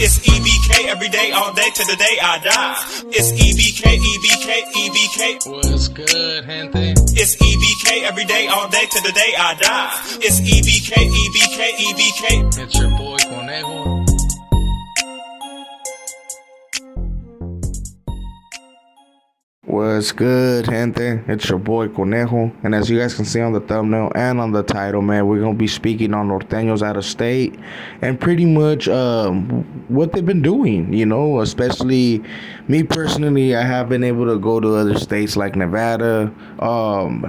It's E.B.K every day, all day, to the day I die. It's E.B.K, E.B.K, E.B.K. What's good, gente? It's E.B.K every day, all day, to the day I die. It's E.B.K, E.B.K, E.B.K. It's your boy Conejo. What's good, gente? It's your boy Conejo, and as you guys can see on the thumbnail and on the title, man, we're gonna be speaking on Norteños out of state and pretty much what they've been doing. You know, especially me personally, I have been able to go to other states like Nevada.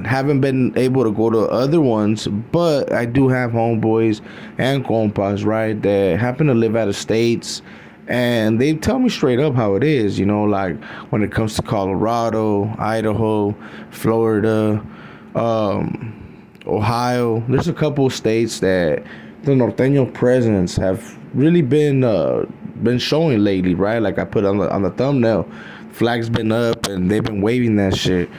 Haven't been able to go to other ones, but I do have homeboys and compas, right, that happen to live out of states. And they tell me straight up how it is, you know, like when it comes to Colorado, Idaho, Florida, Ohio. There's a couple of states that the Norteño presence have really been showing lately, right? Like I put on the thumbnail, flag's been up and they've been waving that shit.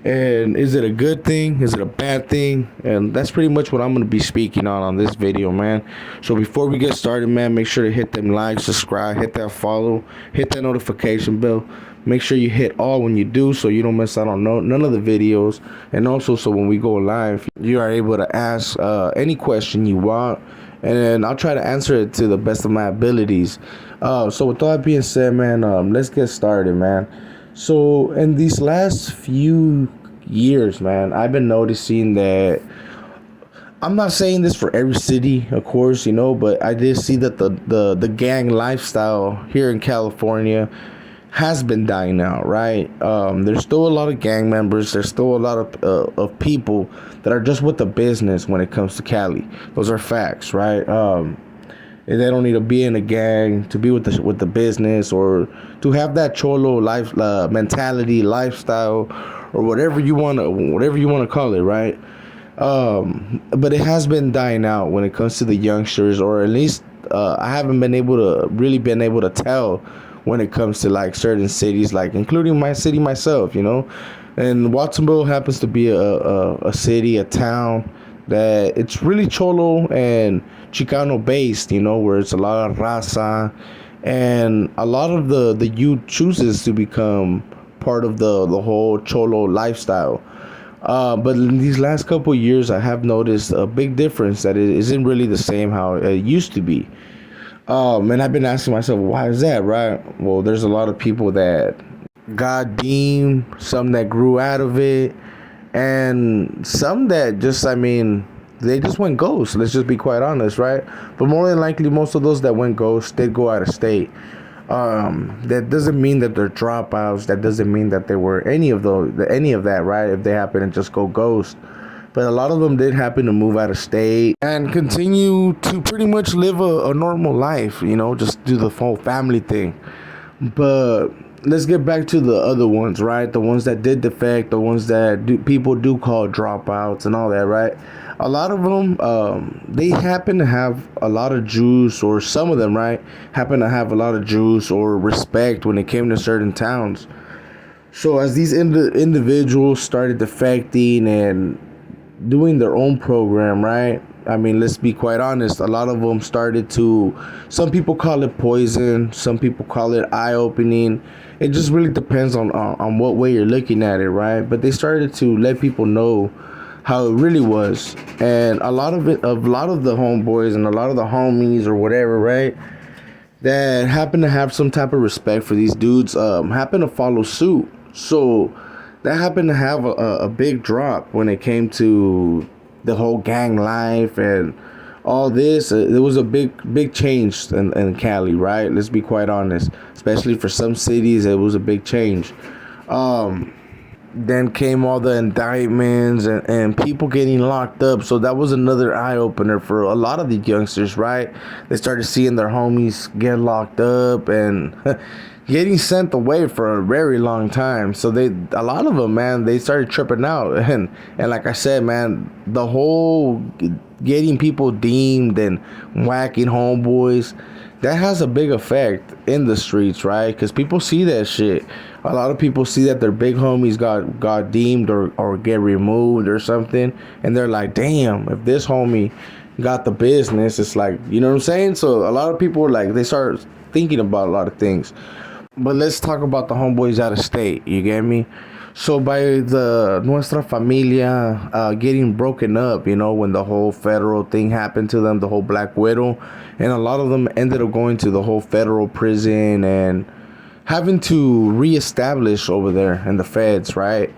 And is it a good thing? Is it a bad thing? And that's pretty much what I'm going to be speaking on this video, man. So before we get started, man, make sure to hit them likes, subscribe, hit that follow, hit that notification bell. Make sure you hit all when you do so you don't miss out on none of the videos. And also so when we go live, you are able to ask any question you want. And I'll try to answer it to the best of my abilities. So with all that being said, man, let's get started, man. So in these last few years, man, I've been noticing that I'm not saying this for every city, of course, you know, but I did see that the gang lifestyle here in California has been dying out, right? There's still a lot of gang members. There's still a lot of people that are just with the business when it comes to Cali. Those are facts, right? And they don't need to be in a gang to be with the business or to have that cholo life mentality, lifestyle, or whatever you want to call it, right? But it has been dying out when it comes to the youngsters, or at least I haven't been able to tell when it comes to like certain cities, like including my city myself, you know. And Watsonville happens to be a city, a town that it's really cholo and Chicano based, you know, where it's a lot of raza, and a lot of the youth chooses to become part of the whole cholo lifestyle. But in these last couple of years, I have noticed a big difference that it isn't really the same how it used to be. And I've been asking myself, why is that, right? Well, there's a lot of people that got deemed, some that grew out of it, and some that just, I mean, they just went ghost. Let's just be quite honest, right? But more than likely, most of those that went ghost did go out of state. That doesn't mean that they're dropouts. That doesn't mean that they were any of that, right? If they happen to just go ghost. But a lot of them did happen to move out of state and continue to pretty much live a normal life, you know, just do the whole family thing. But let's get back to the other ones, right? The ones that did defect, the ones that people do call dropouts and all that, right? A lot of them, they happen to have a lot of juice, or some of them, right, happen to have a lot of juice or respect when it came to certain towns. So as these individuals started defecting and doing their own program, right? I mean, let's be quite honest. A lot of them started to, some people call it poison. Some people call it eye-opening. It just really depends on what way you're looking at it, right? But they started to let people know how it really was. And a lot of the homeboys and a lot of the homies or whatever, right, that happen to have some type of respect for these dudes, happen to follow suit. So that happened to have a big drop when it came to the whole gang life and all this. There was a big change in Cali, right? Let's be quite honest. Especially for some cities, it was a big change. Then came all the indictments and people getting locked up. So that was another eye-opener for a lot of the youngsters, right? They started seeing their homies get locked up and getting sent away for a very long time. So a lot of them, man, they started tripping out. And like I said, man, the whole getting people deemed and whacking homeboys, that has a big effect in the streets, right? Because people see that shit. A lot of people see that their big homies got deemed or get removed or something, and they're like, damn, if this homie got the business. It's like, you know what I'm saying? So a lot of people are like, they start thinking about a lot of things. But let's talk about the homeboys out of state. You get me? So by the Nuestra Familia getting broken up, you know, when the whole federal thing happened to them, the whole Black Widow, and a lot of them ended up going to the whole federal prison and having to reestablish over there in the feds, right?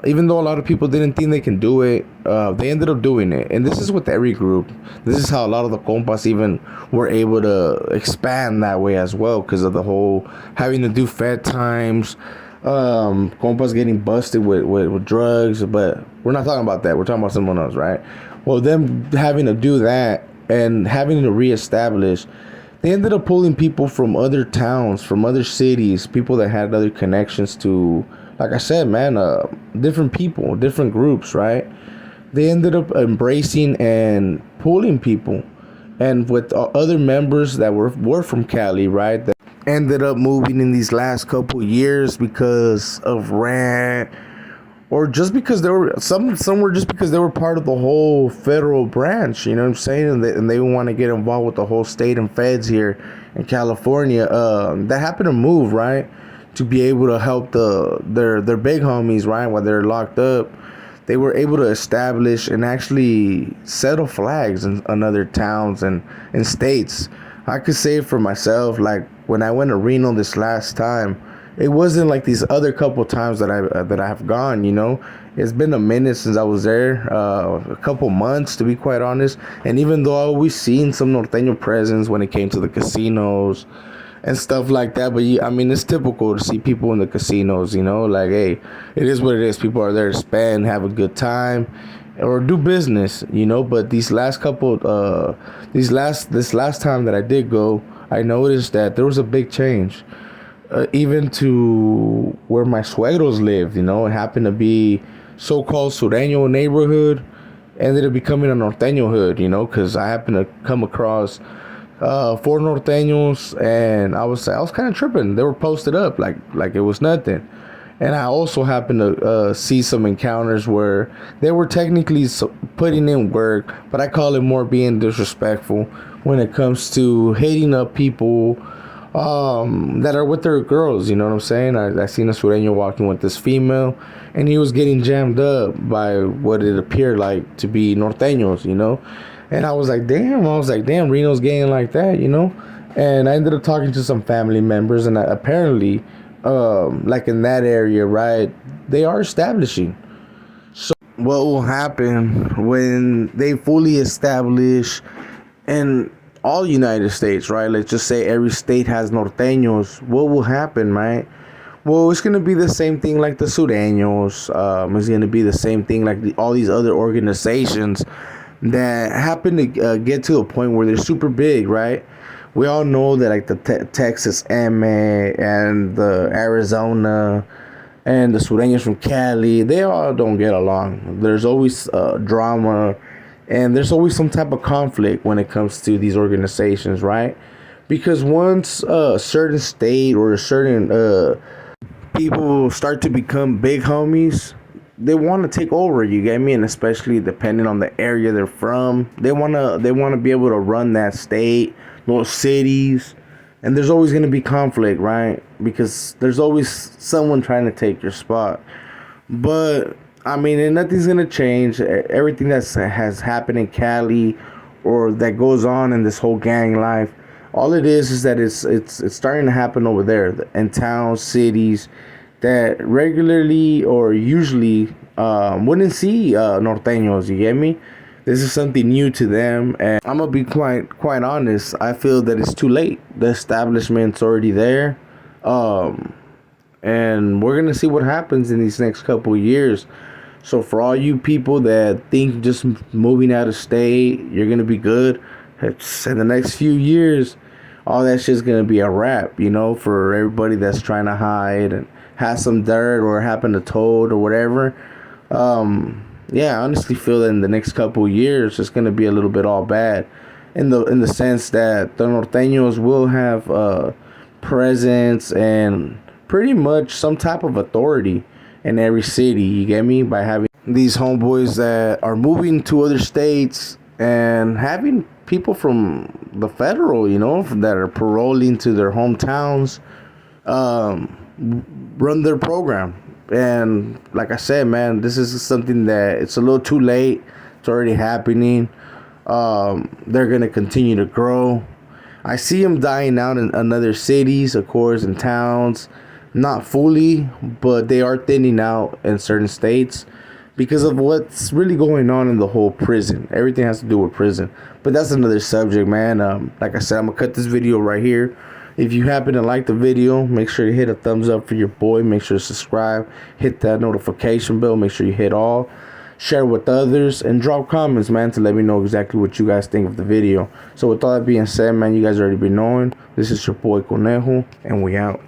Even though a lot of people didn't think they can do it, they ended up doing it. And this is with every group. This is how a lot of the compas even were able to expand that way as well, because of the whole having to do fed times, compas getting busted with drugs. But we're not talking about that. We're talking about someone else, right? Well, them having to do that and having to reestablish, they ended up pulling people from other towns, from other cities, people that had other connections to, like I said, man, different people, different groups, right? They ended up embracing and pulling people, and with other members that were from Cali, right? That ended up moving in these last couple years because of rent, or just because they were some were just because they were part of the whole federal branch, you know what I'm saying, and they want to get involved with the whole state and feds here in California. That happened to move, right, to be able to help their big homies, right, while they're locked up. They were able to establish and actually settle flags in other towns and in states. I could say it for myself, like when I went to Reno this last time, it wasn't like these other couple times that I have gone. You know, it's been a minute since I was there, a couple months to be quite honest. And even though I always seen some Norteño presence when it came to the casinos and stuff like that, but I mean, it's typical to see people in the casinos. You know, like, hey, it is what it is. People are there to spend, have a good time, or do business. You know, but these last couple, this last time that I did go, I noticed that there was a big change. Even to where my suegros lived, you know, it happened to be so-called Sureño neighborhood, ended up becoming a Norteño hood, you know, because I happened to come across 4 Norteños, and I was kind of tripping. They were posted up like it was nothing. And I also happened to see some encounters where they were technically putting in work, but I call it more being disrespectful when it comes to hating up people that are with their girls. You know what I'm saying? I seen a Sureño walking with this female, and he was getting jammed up by what it appeared like to be Norteños, you know? And I was like, damn, Reno's getting like that, you know? And I ended up talking to some family members, and apparently, like in that area, right, they are establishing. So what will happen when they fully establish in all United States, right? Let's just say every state has Norteños. What will happen, right? Well, it's going to be the same thing like the Sureños. It's going to be the same thing like all these other organizations that happen to get to a point where they're super big, right? We all know that like the Texas MA and the Arizona and the Sureños from Cali, they all don't get along. There's always drama, and there's always some type of conflict when it comes to these organizations, right? Because once a certain state or a certain people start to become big homies, they want to take over, you get me? And especially depending on the area they're from, they want to be able to run that state, those cities. And there's always going to be conflict, right? Because there's always someone trying to take your spot. But I mean, and nothing's gonna change. Everything that has happened in Cali, or that goes on in this whole gang life, all it is that it's starting to happen over there in towns, cities that regularly or usually wouldn't see Norteños. You get me? This is something new to them, and I'm gonna be quite honest. I feel that it's too late. The establishment's already there, and we're gonna see what happens in these next couple of years. So for all you people that think just moving out of state, you're going to be good, in the next few years, all that shit's going to be a wrap, you know, for everybody that's trying to hide and has some dirt or happen to toad or whatever. Yeah, I honestly feel that in the next couple of years, it's going to be a little bit all bad in the sense that the Norteños will have presence and pretty much some type of authority in every city, you get me, by having these homeboys that are moving to other states and having people from the federal, that are paroling to their hometowns, run their program. And like I said, man, this is something that it's a little too late. It's already happening. They're gonna continue to grow. I see them dying out in other cities, of course, in towns. Not fully, but they are thinning out in certain states because of what's really going on in the whole prison. Everything has to do with prison. But that's another subject, man. Like I said, I'm going to cut this video right here. If you happen to like the video, make sure you hit a thumbs up for your boy. Make sure to subscribe. Hit that notification bell. Make sure you hit all. Share with others. And drop comments, man, to let me know exactly what you guys think of the video. So with all that being said, man, you guys already been knowing. This is your boy Conejo. And we out.